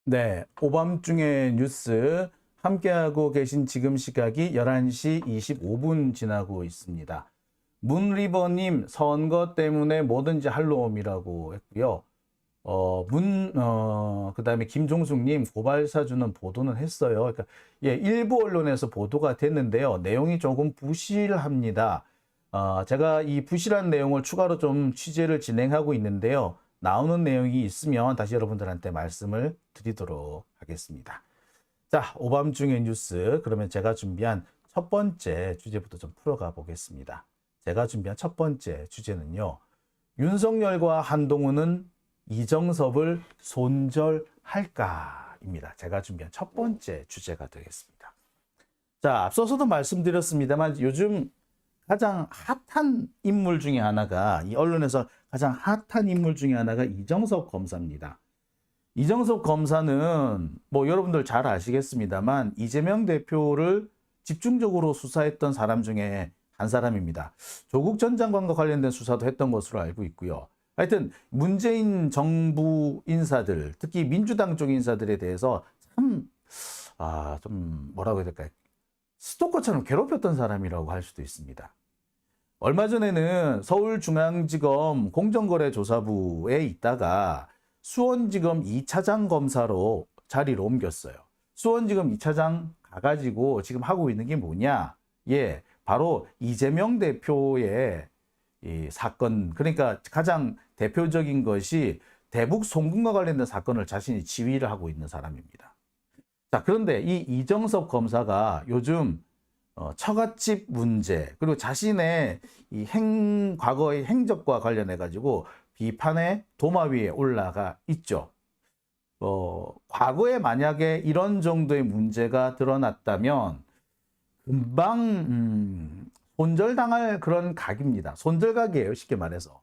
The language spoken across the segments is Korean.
네, 오밤중의 뉴스 함께하고 계신 지금 시각이 11시 25분 지나고 있습니다. 문리버님 선거 때문에 뭐든지 할 놈이라고 했고요. 그다음에 김종숙님 고발사주는 보도는 했어요. 그러니까 예, 일부 언론에서 보도가 됐는데요. 내용이 조금 부실합니다. 제가 이 부실한 내용을 추가로 좀 취재를 진행하고 있는데요. 나오는 내용이 있으면 다시 여러분들한테 말씀을 드리도록 하겠습니다. 자, 오밤중의 뉴스. 그러면 제가 준비한 첫 번째 주제부터 좀 풀어가 보겠습니다. 제가 준비한 첫 번째 주제는요. 윤석열과 한동훈은 이정섭을 손절할까입니다. 제가 준비한 첫 번째 주제가 되겠습니다. 자, 앞서서도 말씀드렸습니다만 요즘 가장 핫한 인물 중에 하나가, 이 언론에서 가장 핫한 인물 중에 하나가 이정섭 검사입니다. 이정섭 검사는 뭐 여러분들 잘 아시겠습니다만 이재명 대표를 집중적으로 수사했던 사람 중에 한 사람입니다. 조국 전 장관과 관련된 수사도 했던 것으로 알고 있고요. 하여튼 문재인 정부 인사들, 특히 민주당 쪽 인사들에 대해서 좀 뭐라고 해야 될까요? 스토커처럼 괴롭혔던 사람이라고 할 수도 있습니다. 얼마 전에는 서울중앙지검 공정거래조사부에 있다가 수원지검 2차장 검사로 자리를 옮겼어요. 수원지검 2차장 가가지고 지금 하고 있는 게 뭐냐? 예, 바로 이재명 대표의 이 사건, 그러니까 가장 대표적인 것이 대북 송금과 관련된 사건을 자신이 지휘를 하고 있는 사람입니다. 자, 그런데 이 이정섭 검사가 요즘 처갓집 문제, 그리고 자신의 이 과거의 행적과 관련해 가지고 비판의 도마 위에 올라가 있죠. 과거에 만약에 이런 정도의 문제가 드러났다면 금방 손절당할 그런 각입니다. 손절각이에요, 쉽게 말해서.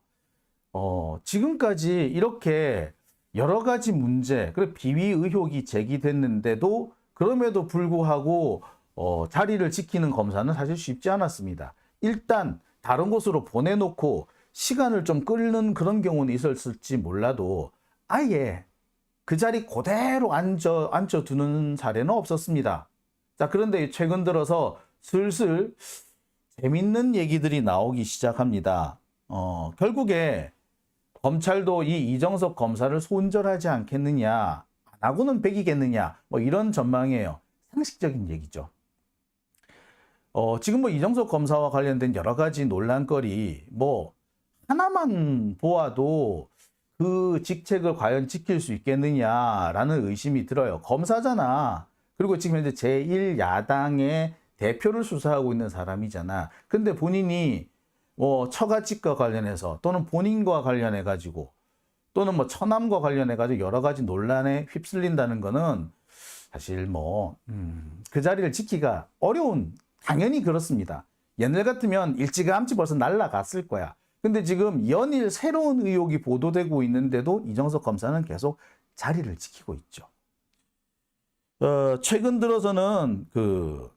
지금까지 이렇게 여러 가지 문제, 그리고 비위 의혹이 제기됐는데도 그럼에도 불구하고 자리를 지키는 검사는 사실 쉽지 않았습니다. 일단 다른 곳으로 보내놓고 시간을 좀 끌는 그런 경우는 있었을지 몰라도 아예 그 자리 그대로 앉혀두는 사례는 없었습니다. 자, 그런데 최근 들어서 슬슬 재밌는 얘기들이 나오기 시작합니다. 결국에 검찰도 이 이정섭 검사를 손절하지 않겠느냐, 안 하고는 백이겠느냐, 뭐 이런 전망이에요. 상식적인 얘기죠. 지금 뭐 이정섭 검사와 관련된 여러 가지 논란거리, 뭐 하나만 보아도 그 직책을 과연 지킬 수 있겠느냐라는 의심이 들어요. 검사잖아. 그리고 지금 현재 제1야당의 대표를 수사하고 있는 사람이잖아. 근데 본인이 뭐 처가집과 관련해서 또는 본인과 관련해 가지고 또는 뭐 처남과 관련해 가지고 여러 가지 논란에 휩쓸린다는 거는 사실 뭐 그 자리를 지키기가 어려운, 당연히 그렇습니다. 옛날 같으면 일찌감치 벌써 날아갔을 거야. 근데 지금 연일 새로운 의혹이 보도되고 있는데도 이정섭 검사는 계속 자리를 지키고 있죠. 최근 들어서는 그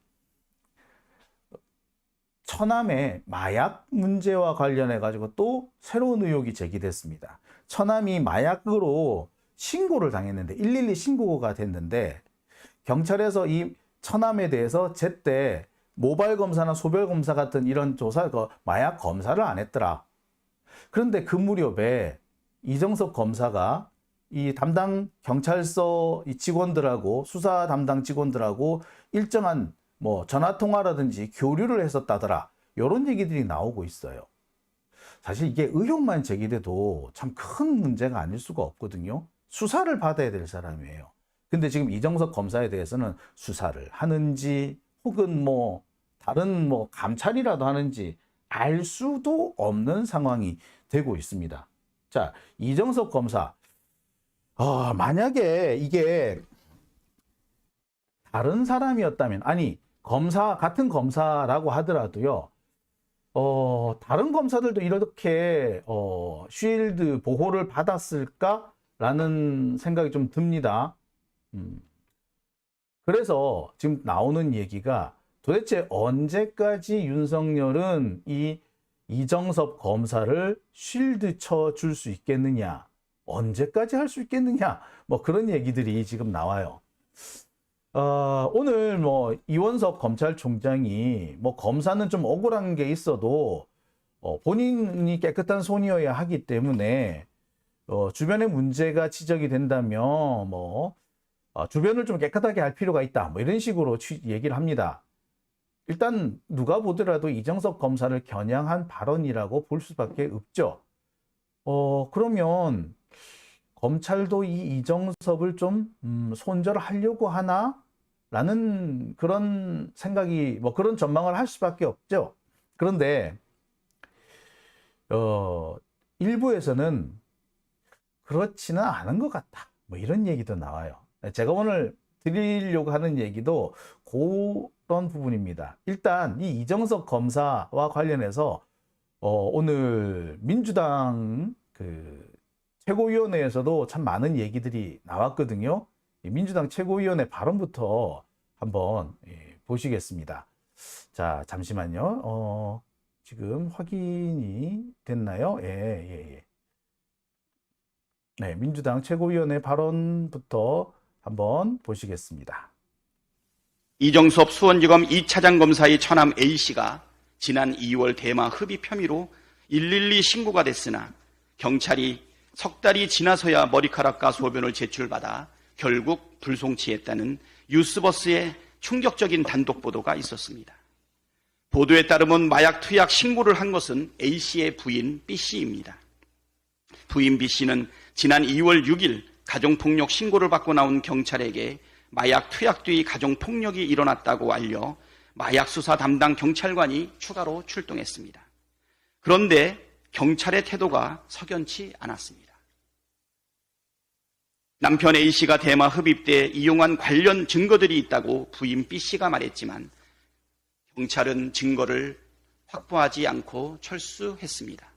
처남의 마약 문제와 관련해 가지고 또 새로운 의혹이 제기됐습니다. 처남이 마약으로 신고를 당했는데 112 신고가 됐는데 경찰에서 이 처남에 대해서 제때 모발 검사나 소변 검사 같은 이런 조사, 마약 검사를 안 했더라. 그런데 그 무렵에 이정섭 검사가 이 담당 경찰서 이 직원들하고 수사 담당 직원들하고 일정한 뭐 전화 통화라든지 교류를 했었다더라. 이런 얘기들이 나오고 있어요. 사실 이게 의혹만 제기돼도 참 큰 문제가 아닐 수가 없거든요. 수사를 받아야 될 사람이에요. 근데 지금 이정섭 검사에 대해서는 수사를 하는지 혹은 뭐 다른 뭐 감찰이라도 하는지 알 수도 없는 상황이 되고 있습니다. 자, 이정섭 검사. 만약에 이게 다른 사람이었다면, 아니, 같은 검사라고 하더라도요, 다른 검사들도 이렇게, 쉴드 보호를 받았을까라는 생각이 좀 듭니다. 그래서 지금 나오는 얘기가 도대체 언제까지 윤석열은 이 이정섭 검사를 쉴드 쳐줄 수 있겠느냐. 언제까지 할 수 있겠느냐? 뭐 그런 얘기들이 지금 나와요. 오늘 뭐 이원석 검찰총장이 뭐 검사는 좀 억울한 게 있어도 본인이 깨끗한 손이어야 하기 때문에 주변에 문제가 지적이 된다면 뭐 주변을 좀 깨끗하게 할 필요가 있다. 뭐 이런 식으로 얘기를 합니다. 일단 누가 보더라도 이정섭 검사를 겨냥한 발언이라고 볼 수밖에 없죠. 그러면 검찰도 이 이정섭을 좀 손절하려고 하나? 라는 그런 생각이, 뭐 그런 전망을 할 수밖에 없죠. 그런데 일부에서는 그렇지는 않은 것 같다. 뭐 이런 얘기도 나와요. 제가 오늘 드리려고 하는 얘기도 그런 부분입니다. 일단 이 이정석 검사와 관련해서 오늘 민주당 그 최고위원회에서도 참 많은 얘기들이 나왔거든요. 민주당 최고위원회 발언부터 한번 보시겠습니다. 자, 잠시만요. 지금 확인이 됐나요? 예. 네, 민주당 최고위원회 발언부터 한번 보시겠습니다. 이정섭 수원지검 2차장 검사의 처남 A씨가 지난 2월 대마 흡입 혐의로 112 신고가 됐으나 경찰이 석 달이 지나서야 머리카락과 소변을 제출받아 결국 불송치했다는 뉴스버스의 충격적인 단독 보도가 있었습니다. 보도에 따르면 마약 투약 신고를 한 것은 A씨의 부인 B씨입니다. 부인 B씨는 지난 2월 6일 가정폭력 신고를 받고 나온 경찰에게 마약 투약 뒤 가정폭력이 일어났다고 알려 마약 수사 담당 경찰관이 추가로 출동했습니다. 그런데 경찰의 태도가 석연치 않았습니다. 남편 A씨가 대마 흡입 때 이용한 관련 증거들이 있다고 부인 B씨가 말했지만 경찰은 증거를 확보하지 않고 철수했습니다.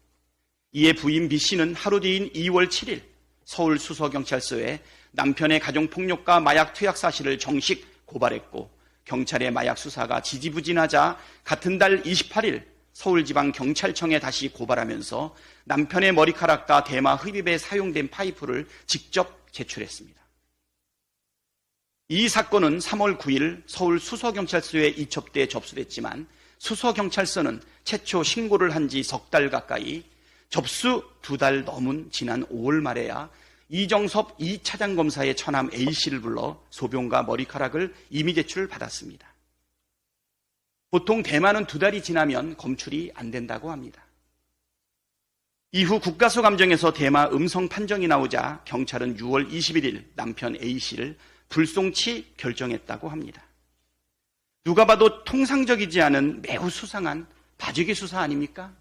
이에 부인 B씨는 하루 뒤인 2월 7일 서울 수서경찰서에 남편의 가정폭력과 마약 투약 사실을 정식 고발했고 경찰의 마약 수사가 지지부진하자 같은 달 28일 서울지방경찰청에 다시 고발하면서 남편의 머리카락과 대마 흡입에 사용된 파이프를 직접 제출했습니다. 이 사건은 3월 9일 서울 수서경찰서에 이첩돼 접수됐지만 수서경찰서는 최초 신고를 한 지 석 달 가까이 접수 2달 넘은 지난 5월 말에야 이정섭 2차장 검사의 처남 A씨를 불러 소변과 머리카락을 임의 제출받았습니다. 보통 대마는 2달이 지나면 검출이 안 된다고 합니다. 이후 국가수감정에서 대마 음성 판정이 나오자 경찰은 6월 21일 남편 A씨를 불송치 결정했다고 합니다. 누가 봐도 통상적이지 않은 매우 수상한 봐주기 수사 아닙니까?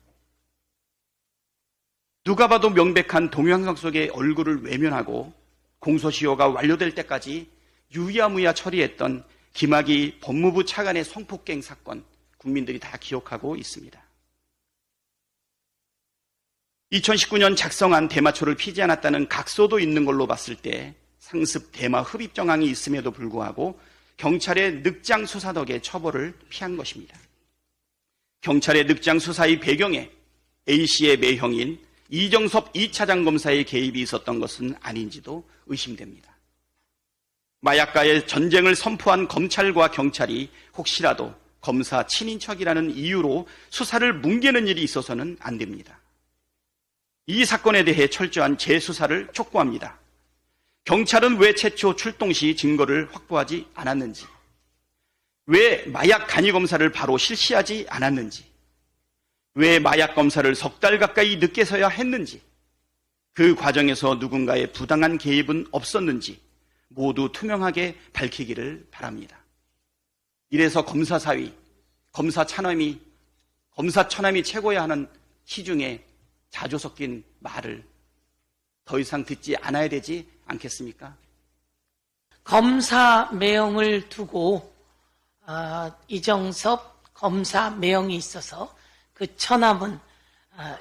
누가 봐도 명백한 동영상 속의 얼굴을 외면하고 공소시효가 완료될 때까지 유야무야 처리했던 김학의 법무부 차관의 성폭행 사건, 국민들이 다 기억하고 있습니다. 2019년 작성한 대마초를 피지 않았다는 각서도 있는 걸로 봤을 때 상습 대마 흡입 정황이 있음에도 불구하고 경찰의 늑장 수사 덕에 처벌을 피한 것입니다. 경찰의 늑장 수사의 배경에 A씨의 매형인 이정섭 2차장 검사의 개입이 있었던 것은 아닌지도 의심됩니다. 마약과의 전쟁을 선포한 검찰과 경찰이 혹시라도 검사 친인척이라는 이유로 수사를 뭉개는 일이 있어서는 안 됩니다. 이 사건에 대해 철저한 재수사를 촉구합니다. 경찰은 왜 최초 출동 시 증거를 확보하지 않았는지, 왜 마약 간이 검사를 바로 실시하지 않았는지, 왜 마약 검사를 석 달 가까이 늦게서야 했는지, 그 과정에서 누군가의 부당한 개입은 없었는지 모두 투명하게 밝히기를 바랍니다. 이래서 검사사위, 검사처남이 최고야 하는 시중에 자조 섞인 말을 더 이상 듣지 않아야 되지 않겠습니까? 검사 매형을 두고 이정섭 검사 매형이 있어서 그 처남은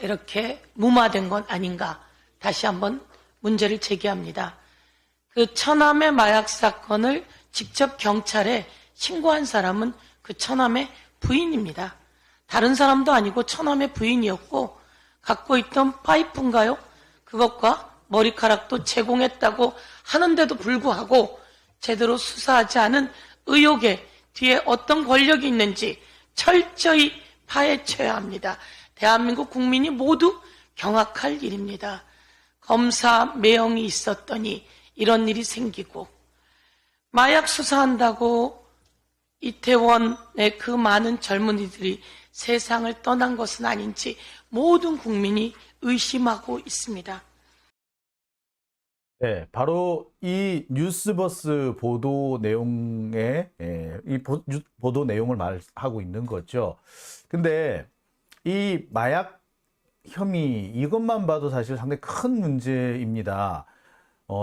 이렇게 무마된 건 아닌가, 다시 한번 문제를 제기합니다. 그 처남의 마약 사건을 직접 경찰에 신고한 사람은 그 처남의 부인입니다. 다른 사람도 아니고 처남의 부인이었고 갖고 있던 파이프인가요? 그것과 머리카락도 제공했다고 하는데도 불구하고 제대로 수사하지 않은 의혹에 뒤에 어떤 권력이 있는지 철저히 파헤쳐야 합니다. 대한민국 국민이 모두 경악할 일입니다. 검사 매형이 있었더니 이런 일이 생기고, 마약 수사한다고 이태원의 그 많은 젊은이들이 세상을 떠난 것은 아닌지 모든 국민이 의심하고 있습니다. 네, 바로 이 뉴스버스 보도 내용의 보도 내용을 말하고 있는 거죠. 근데 이 마약 혐의 이것만 봐도 사실 상당히 큰 문제입니다.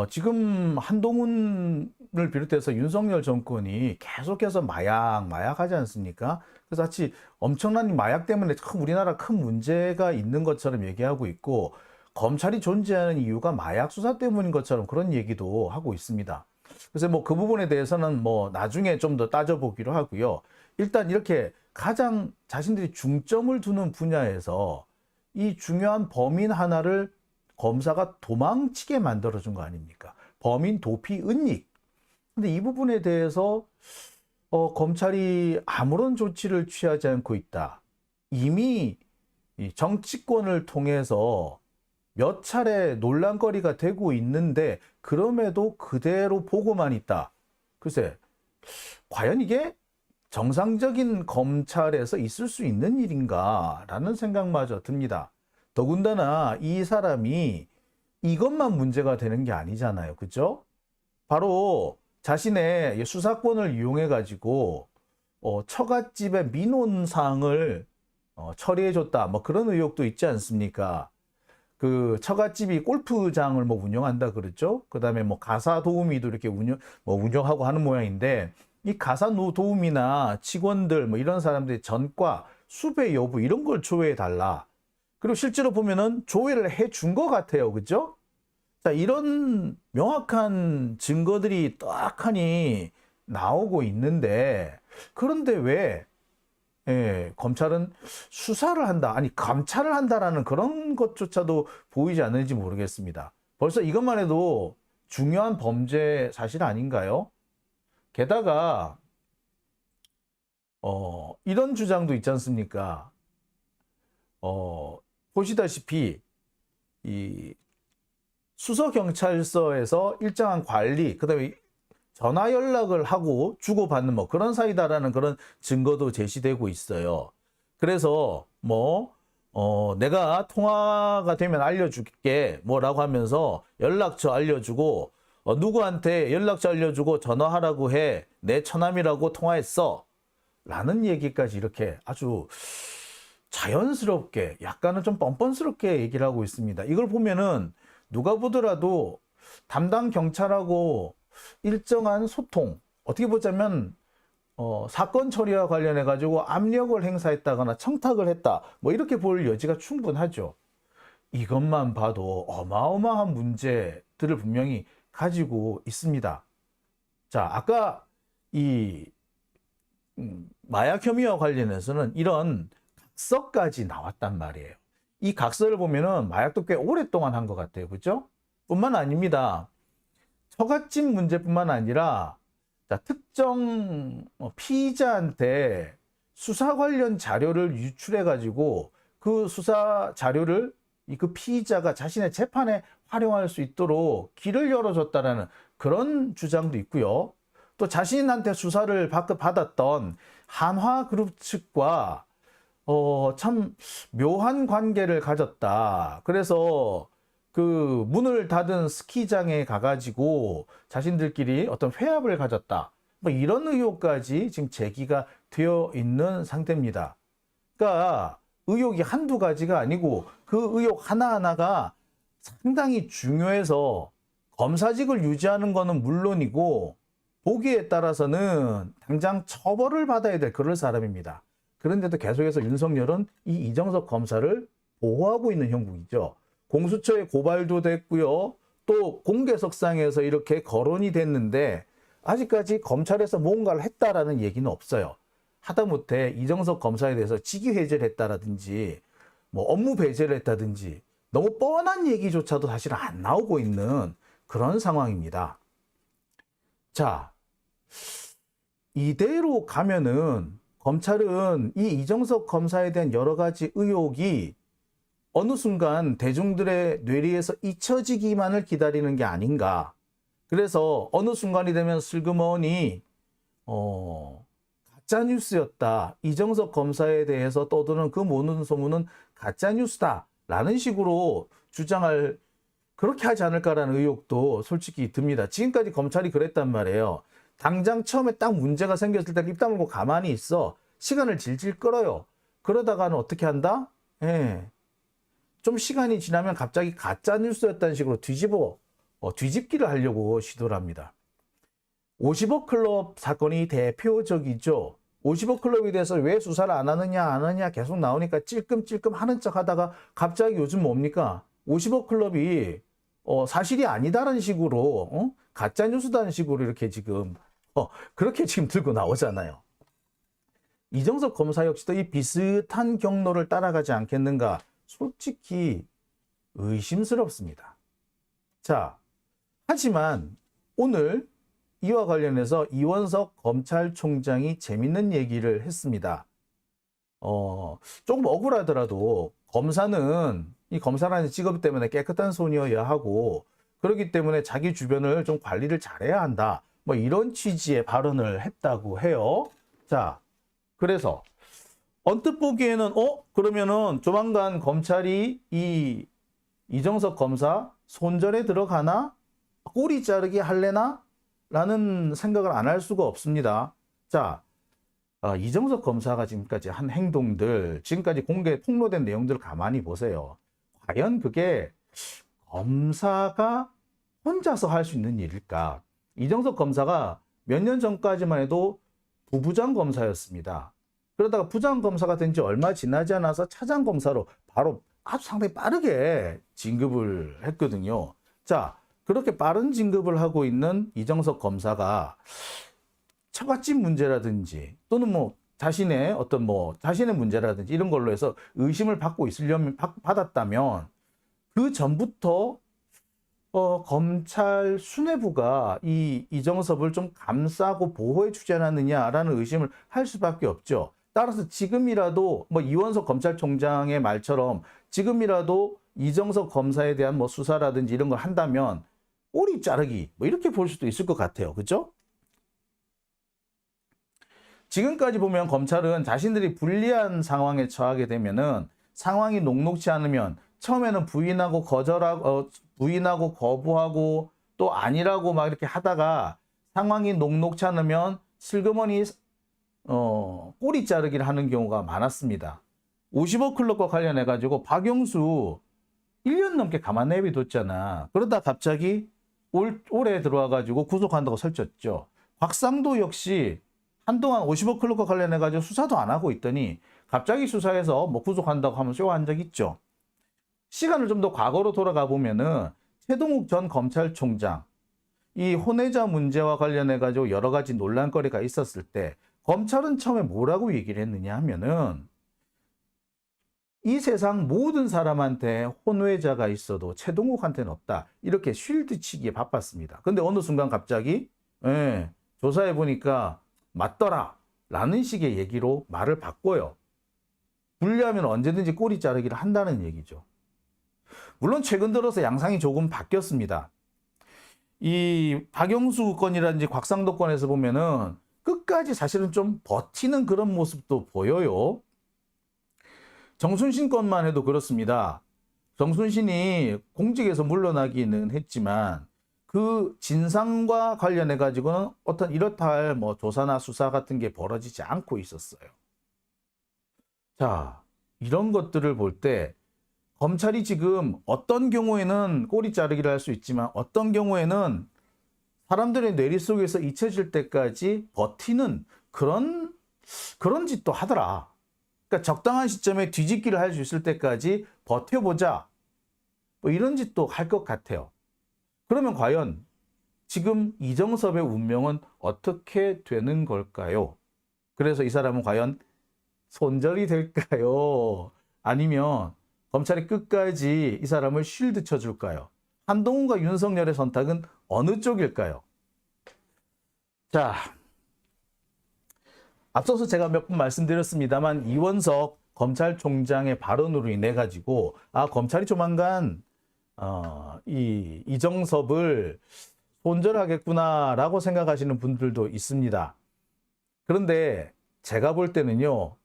지금 한동훈을 비롯해서 윤석열 정권이 계속해서 마약하지 않습니까? 그래서 마치 엄청난 마약 때문에 참 우리나라 큰 문제가 있는 것처럼 얘기하고 있고, 검찰이 존재하는 이유가 마약 수사 때문인 것처럼 그런 얘기도 하고 있습니다. 그래서 뭐 그 부분에 대해서는 뭐 나중에 좀 더 따져보기로 하고요. 일단 이렇게 가장 자신들이 중점을 두는 분야에서 이 중요한 범인 하나를 검사가 도망치게 만들어준 거 아닙니까? 범인 도피 은닉. 근데 이 부분에 대해서 검찰이 아무런 조치를 취하지 않고 있다. 이미 이 정치권을 통해서 몇 차례 논란거리가 되고 있는데 그럼에도 그대로 보고만 있다. 글쎄, 과연 이게 정상적인 검찰에서 있을 수 있는 일인가라는 생각마저 듭니다. 더군다나 이 사람이 이것만 문제가 되는 게 아니잖아요. 그죠? 바로 자신의 수사권을 이용해 가지고 처갓집의 민원사항을 처리해줬다. 뭐 그런 의혹도 있지 않습니까? 그 처갓집이 골프장을 뭐 운영한다 그랬죠. 그다음에 뭐 가사 도우미도 이렇게 운영하고 하는 모양인데, 이 가사 도우미나 직원들 뭐 이런 사람들의 전과 수배 여부 이런 걸 조회해 달라. 그리고 실제로 보면은 조회를 해준 것 같아요. 그죠? 자, 이런 명확한 증거들이 딱하니 나오고 있는데, 그런데 왜 검찰은 수사를 한다, 아니 감찰을 한다라는 그런 것조차도 보이지 않는지 모르겠습니다. 벌써 이것만 해도 중요한 범죄 사실 아닌가요? 게다가 이런 주장도 있지 않습니까? 보시다시피 이 수서경찰서에서 일정한 관리, 그다음에 전화 연락을 하고 주고받는 뭐 그런 사이다라는 그런 증거도 제시되고 있어요. 그래서 내가 통화가 되면 알려줄게 뭐라고 하면서 연락처 알려주고, 누구한테 연락처 알려주고 전화하라고 해, 내 처남이라고 통화했어 라는 얘기까지 이렇게 아주 자연스럽게, 약간은 좀 뻔뻔스럽게 얘기를 하고 있습니다. 이걸 보면은 누가 보더라도 담당 경찰하고 일정한 소통, 어떻게 보자면 사건 처리와 관련해 가지고 압력을 행사했다거나 청탁을 했다, 뭐 이렇게 볼 여지가 충분하죠. 이것만 봐도 어마어마한 문제들을 분명히 가지고 있습니다. 자, 아까 이 마약 혐의와 관련해서는 이런 각서까지 나왔단 말이에요. 이 각서를 보면은 마약도 꽤 오랫동안 한 것 같아요. 그죠? 뿐만 아닙니다. 처갓집 문제뿐만 아니라 특정 피의자한테 수사 관련 자료를 유출해 가지고 그 수사 자료를 그 피의자가 자신의 재판에 활용할 수 있도록 길을 열어줬다라는 그런 주장도 있고요. 또 자신한테 수사를 받았던 한화그룹 측과 참 묘한 관계를 가졌다. 그래서 그 문을 닫은 스키장에 가가지고 자신들끼리 어떤 회합을 가졌다. 뭐 이런 의혹까지 지금 제기가 되어 있는 상태입니다. 그러니까 의혹이 한두 가지가 아니고 그 의혹 하나하나가 상당히 중요해서 검사직을 유지하는 거는 물론이고 보기에 따라서는 당장 처벌을 받아야 될 그럴 사람입니다. 그런데도 계속해서 윤석열은 이 이정석 검사를 보호하고 있는 형국이죠. 공수처에 고발도 됐고요. 또 공개석상에서 이렇게 거론이 됐는데 아직까지 검찰에서 뭔가를 했다라는 얘기는 없어요. 하다못해 이정석 검사에 대해서 직위해제를 했다라든지 뭐 업무 배제를 했다든지 너무 뻔한 얘기조차도 사실 안 나오고 있는 그런 상황입니다. 자, 이대로 가면은 검찰은 이 이정석 검사에 대한 여러 가지 의혹이 어느 순간 대중들의 뇌리에서 잊혀지기만을 기다리는 게 아닌가. 그래서 어느 순간이 되면 슬그머니 가짜뉴스였다. 이정석 검사에 대해서 떠도는 그 모든 소문은 가짜뉴스다라는 식으로 주장할, 그렇게 하지 않을까라는 의혹도 솔직히 듭니다. 지금까지 검찰이 그랬단 말이에요. 당장 처음에 딱 문제가 생겼을 때 입 다물고 가만히 있어. 시간을 질질 끌어요. 그러다가는 어떻게 한다? 좀 시간이 지나면 갑자기 가짜뉴스였다는 식으로 뒤집기를 하려고 시도를 합니다. 50억 클럽 사건이 대표적이죠. 50억 클럽에 대해서 왜 수사를 안 하느냐 계속 나오니까 찔끔찔끔 하는 척 하다가 갑자기 요즘 뭡니까? 50억 클럽이 사실이 아니다라는 식으로 가짜뉴스다는 식으로 이렇게 지금 그렇게 지금 들고 나오잖아요. 이정석 검사 역시도 이 비슷한 경로를 따라가지 않겠는가? 솔직히 의심스럽습니다. 자, 하지만 오늘 이와 관련해서 이원석 검찰총장이 재밌는 얘기를 했습니다. 조금 억울하더라도 이 검사라는 직업 때문에 깨끗한 손이어야 하고 그렇기 때문에 자기 주변을 좀 관리를 잘해야 한다. 뭐 이런 취지의 발언을 했다고 해요. 자, 그래서 언뜻 보기에는 그러면은 조만간 검찰이 이 이정석 검사 손절에 들어가나? 꼬리 자르기 할래나? 라는 생각을 안 할 수가 없습니다. 자, 이정석 검사가 지금까지 한 행동들, 지금까지 공개 폭로된 내용들을 가만히 보세요. 과연 그게 검사가 혼자서 할 수 있는 일일까? 이정석 검사가 몇 년 전까지만 해도 부부장 검사였습니다. 그러다가 부장 검사가 된 지 얼마 지나지 않아서 차장 검사로 바로 아주 상당히 빠르게 진급을 했거든요. 자, 그렇게 빠른 진급을 하고 있는 이정석 검사가 처갓집 문제라든지 또는 자신의 자신의 문제라든지 이런 걸로 해서 의심을 받았다면 그 전부터 검찰 수뇌부가 이 이정석을 좀 감싸고 보호해 주지 않았느냐라는 의심을 할 수밖에 없죠. 따라서 지금이라도 이원석 검찰총장의 말처럼 지금이라도 이정석 검사에 대한 수사라든지 이런 걸 한다면 꼬리 자르기 이렇게 볼 수도 있을 것 같아요. 그렇죠? 지금까지 보면 검찰은 자신들이 불리한 상황에 처하게 되면은 상황이 녹록지 않으면 처음에는 부인하고 거부하고 또 아니라고 막 이렇게 하다가 상황이 녹록지 않으면 슬그머니 꼬리 자르기를 하는 경우가 많았습니다. 50억 클럽과 관련해 가지고 박영수 1년 넘게 가만 내비뒀잖아. 그러다 갑자기 올해 들어와 가지고 구속한다고 설쳤죠. 곽상도 역시 한동안 50억 클럽과 관련해 가지고 수사도 안 하고 있더니 갑자기 수사해서 구속한다고 하면 쇼한 적 있죠. 시간을 좀 더 과거로 돌아가 보면은 최동욱 전 검찰총장 이 혼외자 문제와 관련해 가지고 여러 가지 논란거리가 있었을 때 검찰은 처음에 뭐라고 얘기를 했느냐 하면은 이 세상 모든 사람한테 혼외자가 있어도 최동욱한테는 없다. 이렇게 쉴드 치기에 바빴습니다. 근데 어느 순간 갑자기 조사해 보니까 맞더라 라는 식의 얘기로 말을 바꿔요. 불리하면 언제든지 꼬리 자르기를 한다는 얘기죠. 물론 최근 들어서 양상이 조금 바뀌었습니다. 이 박영수 건이라든지 곽상도 건에서 보면은 끝까지 사실은 좀 버티는 그런 모습도 보여요. 정순신 건만 해도 그렇습니다. 정순신이 공직에서 물러나기는 했지만 그 진상과 관련해 가지고는 어떤 이렇다 할 조사나 수사 같은 게 벌어지지 않고 있었어요. 자, 이런 것들을 볼 때 검찰이 지금 어떤 경우에는 꼬리 자르기를 할 수 있지만 어떤 경우에는 사람들의 뇌리 속에서 잊혀질 때까지 버티는 그런 짓도 하더라. 그러니까 적당한 시점에 뒤집기를 할 수 있을 때까지 버텨보자. 이런 짓도 할 것 같아요. 그러면 과연 지금 이정섭의 운명은 어떻게 되는 걸까요? 그래서 이 사람은 과연 손절이 될까요? 아니면 검찰이 끝까지 이 사람을 쉴드 쳐줄까요? 한동훈과 윤석열의 선택은 어느 쪽일까요? 자, 앞서서 제가 몇 번 말씀드렸습니다만 이원석 검찰총장의 발언으로 인해 가지고 검찰이 조만간 이정섭을 손절하겠구나라고 생각하시는 분들도 있습니다. 그런데 제가 볼 때는요,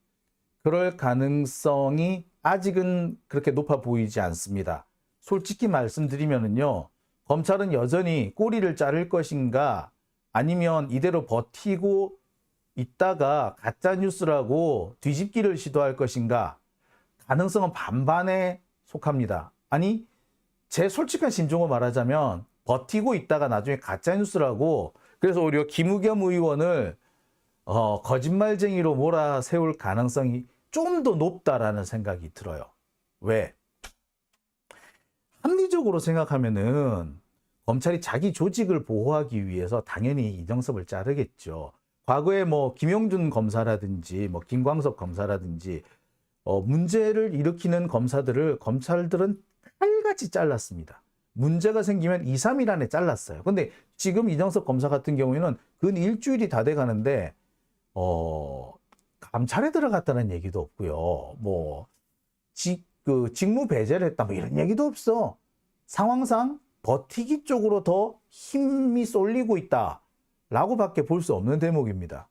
그럴 가능성이 아직은 그렇게 높아 보이지 않습니다. 솔직히 말씀드리면요, 검찰은 여전히 꼬리를 자를 것인가, 아니면 이대로 버티고 있다가 가짜 뉴스라고 뒤집기를 시도할 것인가, 가능성은 반반에 속합니다. 아니, 제 솔직한 심정을 말하자면 버티고 있다가 나중에 가짜 뉴스라고, 그래서 오히려 김우겸 의원을 거짓말쟁이로 몰아세울 가능성이 좀 더 높다라는 생각이 들어요. 왜? 합리적으로 생각하면은 검찰이 자기 조직을 보호하기 위해서 당연히 이정섭을 자르겠죠. 과거에 뭐 김용준 검사라든지 뭐 김광석 검사라든지 문제를 일으키는 검사들을 검찰들은 칼같이 잘랐습니다. 문제가 생기면 2, 3일 안에 잘랐어요. 근데 지금 이정섭 검사 같은 경우에는 근 일주일이 다 돼 가는데 감찰에 들어갔다는 얘기도 없고요. 뭐 직무 배제를 했다 뭐 이런 얘기도 없어. 상황상 버티기 쪽으로 더 힘이 쏠리고 있다라고밖에 볼 수 없는 대목입니다.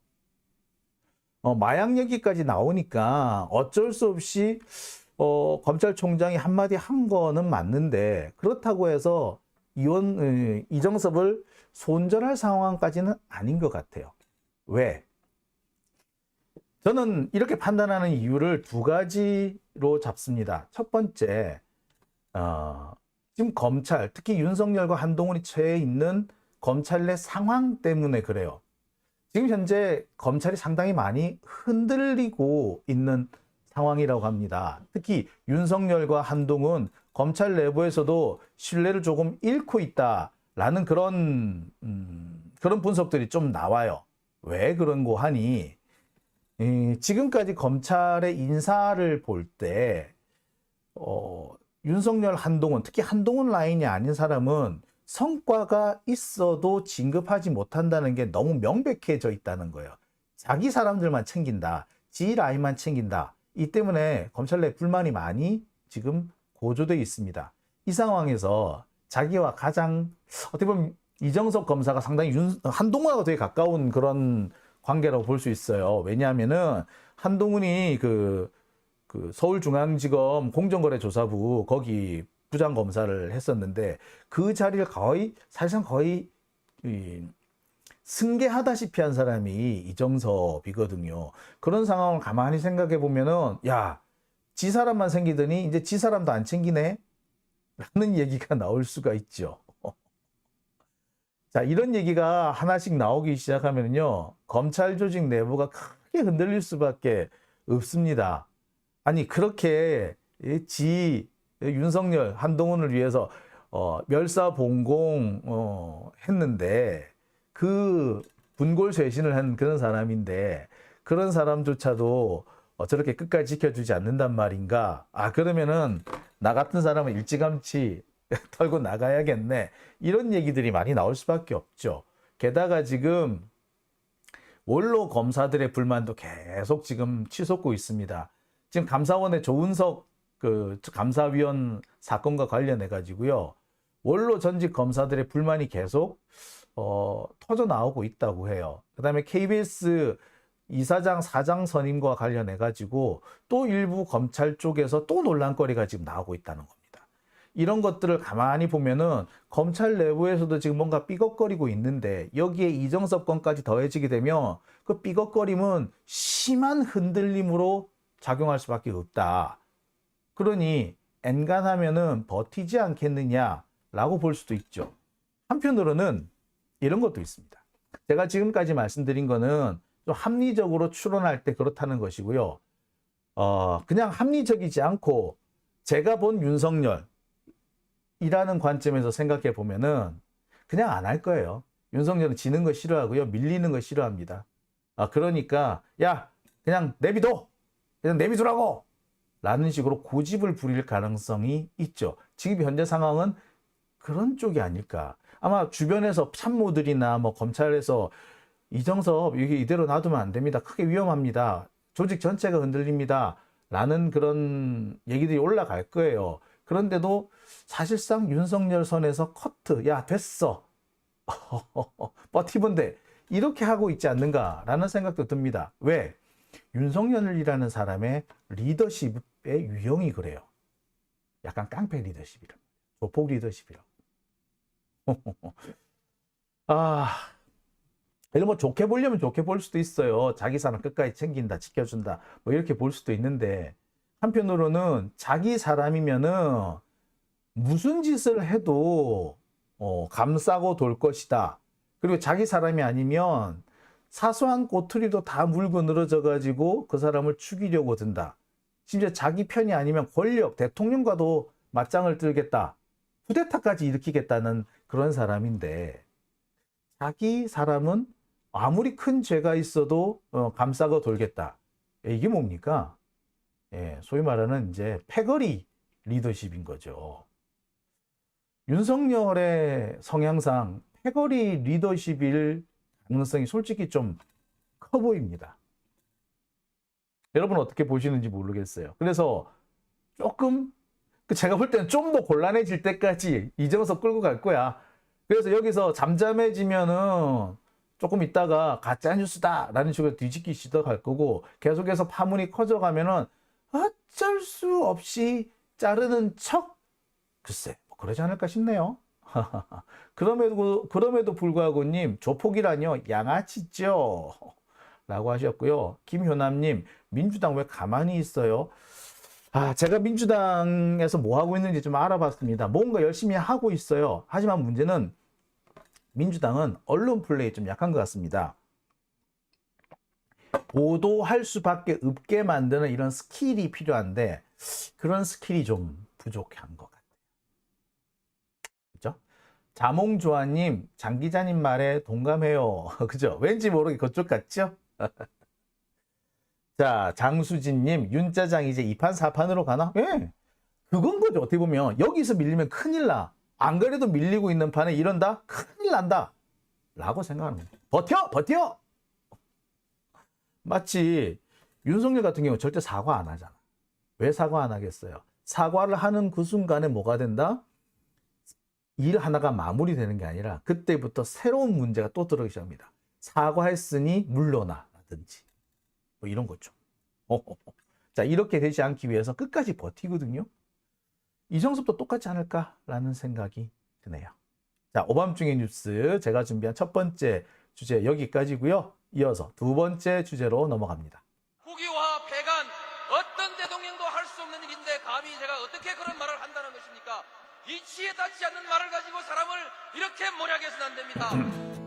마약 얘기까지 나오니까 어쩔 수 없이 검찰총장이 한마디 한 거는 맞는데, 그렇다고 해서 이정섭을 손절할 상황까지는 아닌 것 같아요. 왜? 저는 이렇게 판단하는 이유를 두 가지로 잡습니다. 첫 번째, 지금 검찰, 특히 윤석열과 한동훈이 처해 있는 검찰 내 상황 때문에 그래요. 지금 현재 검찰이 상당히 많이 흔들리고 있는 상황이라고 합니다. 특히 윤석열과 한동훈, 검찰 내부에서도 신뢰를 조금 잃고 있다라는 그런 분석들이 좀 나와요. 왜 그런 거 하니? 지금까지 검찰의 인사를 볼 때 윤석열, 한동훈, 특히 한동훈 라인이 아닌 사람은 성과가 있어도 진급하지 못한다는 게 너무 명백해져 있다는 거예요. 자기 사람들만 챙긴다, 지 라인만 챙긴다. 이 때문에 검찰 내 불만이 많이 지금 고조되어 있습니다. 이 상황에서 자기와 가장 어떻게 보면 이정섭 검사가 상당히 한동훈하고 되게 가까운 그런 관계라고 볼 수 있어요. 왜냐하면은 한동훈이 그 서울중앙지검 공정거래조사부 거기 부장검사를 했었는데 그 자리를 사실상 거의 승계하다시피 한 사람이 이정섭이거든요. 그런 상황을 가만히 생각해 보면은 야, 지 사람만 생기더니 이제 지 사람도 안 챙기네? 라는 얘기가 나올 수가 있죠. 자, 이런 얘기가 하나씩 나오기 시작하면요, 검찰 조직 내부가 크게 흔들릴 수밖에 없습니다. 아니, 그렇게 윤석열, 한동훈을 위해서 멸사봉공 했는데, 그 분골쇄신을 한 그런 사람인데, 그런 사람조차도 저렇게 끝까지 지켜주지 않는단 말인가? 그러면은 나 같은 사람은 일찌감치 털고 나가야겠네. 이런 얘기들이 많이 나올 수밖에 없죠. 게다가 지금 원로 검사들의 불만도 계속 지금 치솟고 있습니다. 지금 감사원의 조은석 감사위원 사건과 관련해 가지고요, 원로 전직 검사들의 불만이 계속 터져 나오고 있다고 해요. 그다음에 KBS 이사장, 사장 선임과 관련해 가지고 또 일부 검찰 쪽에서 또 논란거리가 지금 나오고 있다는 겁니다. 이런 것들을 가만히 보면은 검찰 내부에서도 지금 뭔가 삐걱거리고 있는데, 여기에 이정섭 건까지 더해지게 되면 그 삐걱거림은 심한 흔들림으로 작용할 수밖에 없다. 그러니 엔간하면은 버티지 않겠느냐라고 볼 수도 있죠. 한편으로는 이런 것도 있습니다. 제가 지금까지 말씀드린 거는 좀 합리적으로 추론할 때 그렇다는 것이고요. 그냥 합리적이지 않고 제가 본 윤석열이라는 관점에서 생각해 보면은 그냥 안 할 거예요. 윤석열은 지는 거 싫어하고요, 밀리는 거 싫어합니다. 그러니까 야, 그냥 내비둬, 그냥 내비두라고, 라는 식으로 고집을 부릴 가능성이 있죠. 지금 현재 상황은 그런 쪽이 아닐까. 아마 주변에서 참모들이나 뭐 검찰에서 이정섭 이게 이대로 놔두면 안 됩니다. 크게 위험합니다. 조직 전체가 흔들립니다. 라는 그런 얘기들이 올라갈 거예요. 그런데도 사실상 윤석열 선에서 커트, 야 됐어. 버티면 돼. 이렇게 하고 있지 않는가라는 생각도 듭니다. 왜? 윤석열이라는 사람의 리더십의 유형이 그래요. 약간 깡패 리더십이라. 조폭 리더십이라. 이런 뭐 좋게 보려면 좋게 볼 수도 있어요. 자기 사람 끝까지 챙긴다, 지켜준다, 뭐 이렇게 볼 수도 있는데, 한편으로는 자기 사람이면은 무슨 짓을 해도 감싸고 돌 것이다. 그리고 자기 사람이 아니면 사소한 꼬투리도 다 물고 늘어져 가지고 그 사람을 죽이려고 든다. 심지어 자기 편이 아니면 권력, 대통령과도 맞짱을 들겠다. 쿠데타까지 일으키겠다는 그런 사람인데, 자기 사람은 아무리 큰 죄가 있어도 감싸고 돌겠다. 이게 뭡니까? 예, 소위 말하는 이제 패거리 리더십인 거죠. 윤석열의 성향상 패거리 리더십일 가능성이 솔직히 좀 커 보입니다. 여러분 어떻게 보시는지 모르겠어요. 그래서 조금 제가 볼 때는 좀 더 곤란해질 때까지 이정섭 끌고 갈 거야. 그래서 여기서 잠잠해지면은 조금 있다가 가짜뉴스다라는 식으로 뒤집기 시도할 거고, 계속해서 파문이 커져가면은 어쩔 수 없이 자르는 척, 글쎄 뭐 그러지 않을까 싶네요. 그럼에도 불구하고님, 조폭이라뇨 양아치죠 라고 하셨고요. 김효남님, 민주당 왜 가만히 있어요? 제가 민주당에서 뭐 하고 있는지 좀 알아봤습니다. 뭔가 열심히 하고 있어요. 하지만 문제는 민주당은 언론 플레이 좀 약한 것 같습니다. 보도할 수밖에 없게 만드는 이런 스킬이 필요한데, 그런 스킬이 좀 부족한 것 같아요. 그죠? 자몽조아님, 장 기자님 말에 동감해요. 그죠? 왠지 모르게 그쪽 같죠? 자, 장수진님, 윤짜장 이제 2판 4판으로 가나? 예. 그건 거죠. 어떻게 보면 여기서 밀리면 큰일 나. 안 그래도 밀리고 있는 판에 이런다? 큰일 난다. 라고 생각합니다. 버텨! 마치 윤석열 같은 경우 절대 사과 안 하잖아. 왜 사과 안 하겠어요? 사과를 하는 그 순간에 뭐가 된다? 일 하나가 마무리되는 게 아니라 그때부터 새로운 문제가 또 들어오기 시작합니다. 사과했으니 물러나 라든지 뭐 이런 거죠. 자, 이렇게 되지 않기 위해서 끝까지 버티거든요. 이정섭도 똑같지 않을까라는 생각이 드네요. 자, 오밤중의 뉴스 제가 준비한 첫 번째 주제 여기까지고요. 이어서 두 번째 주제로 넘어갑니다. 후기와 배간 어떤 대통령도 할 수 없는 일인데 감히 제가 어떻게 그런 말을 한다는 것입니까? 이치에 닿지 않는 말을 가지고 사람을 이렇게 몰약해서는 안 됩니다.